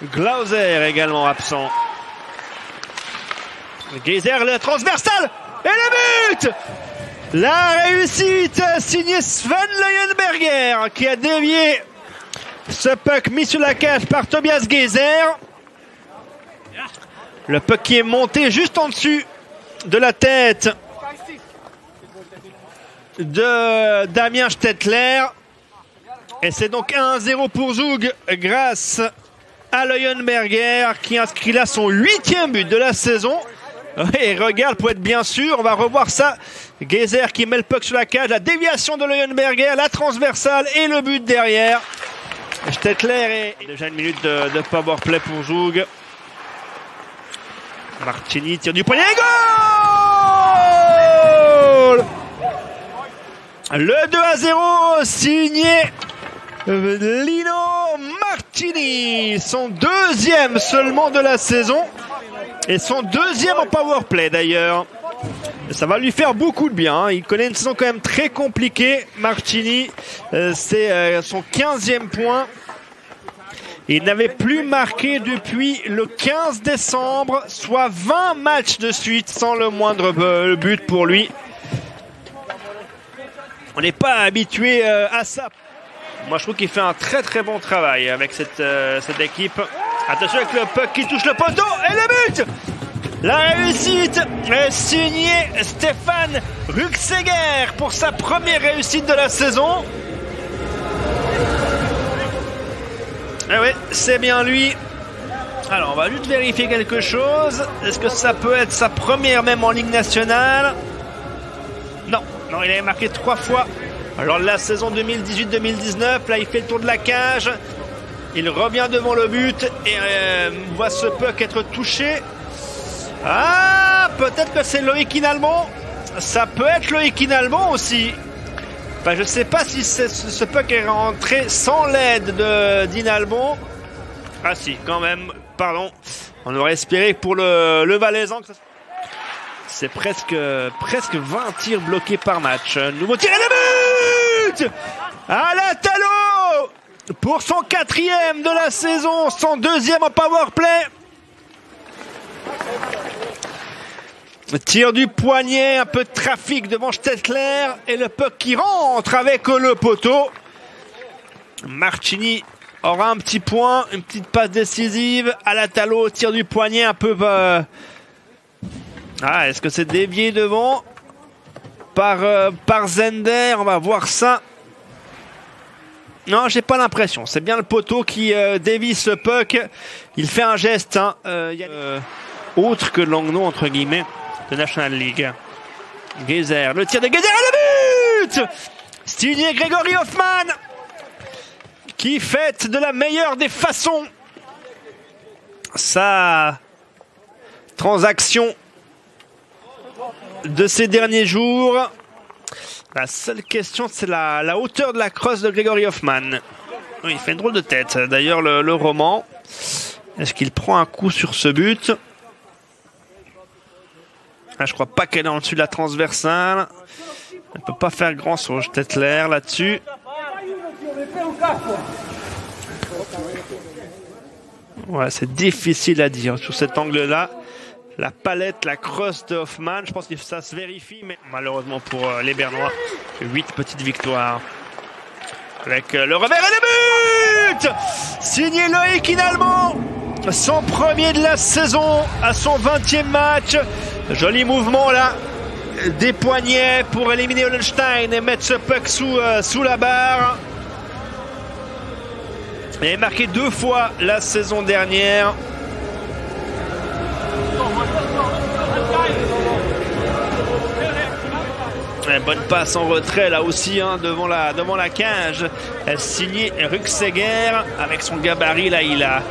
Glauser également absent. Geyser, le transversal et le but. La réussite signée Sven Leuenberger qui a dévié ce puck mis sur la cage par Tobias Geyser. Le puck qui est monté juste en dessus de la tête de Damien Stettler. Et c'est donc 1-0 pour Zug grâce à Leuenberger qui inscrit là son 8e but de la saison. Et regarde, pour être bien sûr, on va revoir ça. Geyser qui met le puck sur la cage, la déviation de Leuenberger, la transversale et le but derrière. Stettler est déjà une minute de powerplay pour Zug. Martini tire du poignet, goal! Le 2-0 signé Lino Martini, son 2e seulement de la saison et son 2e en powerplay d'ailleurs. Ça va lui faire beaucoup de bien, hein. Il connaît une saison quand même très compliquée. Martini, c'est son 15e point. Il n'avait plus marqué depuis le 15 décembre, soit 20 matchs de suite sans le moindre but pour lui. On n'est pas habitué à ça. Moi, je trouve qu'il fait un très bon travail avec cette équipe. Attention avec le puck qui touche le poteau et le but. La réussite est signée Stéphane Ruxeger pour sa première réussite de la saison. Eh oui, c'est bien lui. Alors, on va juste vérifier quelque chose. Est-ce que ça peut être sa première même en Ligue nationale? Non, il avait marqué 3 fois. Alors, la saison 2018-2019, là, il fait le tour de la cage. Il revient devant le but et voit ce puck être touché. Ah, peut-être que c'est Loïc Inalmont. Ça peut être Loïc Inalmont aussi. Enfin, je ne sais pas si ce puck est rentré sans l'aide d'Inalmont. Ah si, quand même, pardon. On aurait espéré pour le Valaisan. C'est presque 20 tirs bloqués par match. Nouveau tir et le but à la Talo pour son 4e de la saison, son 2e en powerplay. Tir du poignet, un peu de trafic devant Stettler et le puck qui rentre avec le poteau. Martini aura un petit point, une petite passe décisive à la Talo, tir du poignet un peu... Ah, est-ce que c'est dévié devant par Zender? On va voir ça. Non, j'ai pas l'impression. C'est bien le poteau qui dévie ce puck. Il fait un geste, hein. Autre que Langnau, entre guillemets, de National League. Geyser, le tir de Geyser et le but signé Grégory Hoffman qui fête de la meilleure des façons sa transaction de ces derniers jours. La seule question, c'est la hauteur de la crosse de Grégory Hoffman. Oui, il fait une drôle de tête. D'ailleurs, le roman, est-ce qu'il prend un coup sur ce but? Ah, je crois pas qu'elle est en dessus de la transversale. Elle ne peut pas faire grand chose. Stettler là-dessus. Ouais, c'est difficile à dire sur cet angle-là. La palette, la crosse de Hoffman, je pense que ça se vérifie, mais malheureusement pour les Bernois, 8 petites victoires. Avec le revers et le but signé Loïc Inalmont, son premier de la saison à son 20e match. Joli mouvement là, des poignets pour éliminer Hollenstein et mettre ce puck sous la barre. Il a marqué 2 fois la saison dernière. Bonne passe en retrait là aussi, hein, devant la cage. Signé Ruxeger avec son gabarit là, il a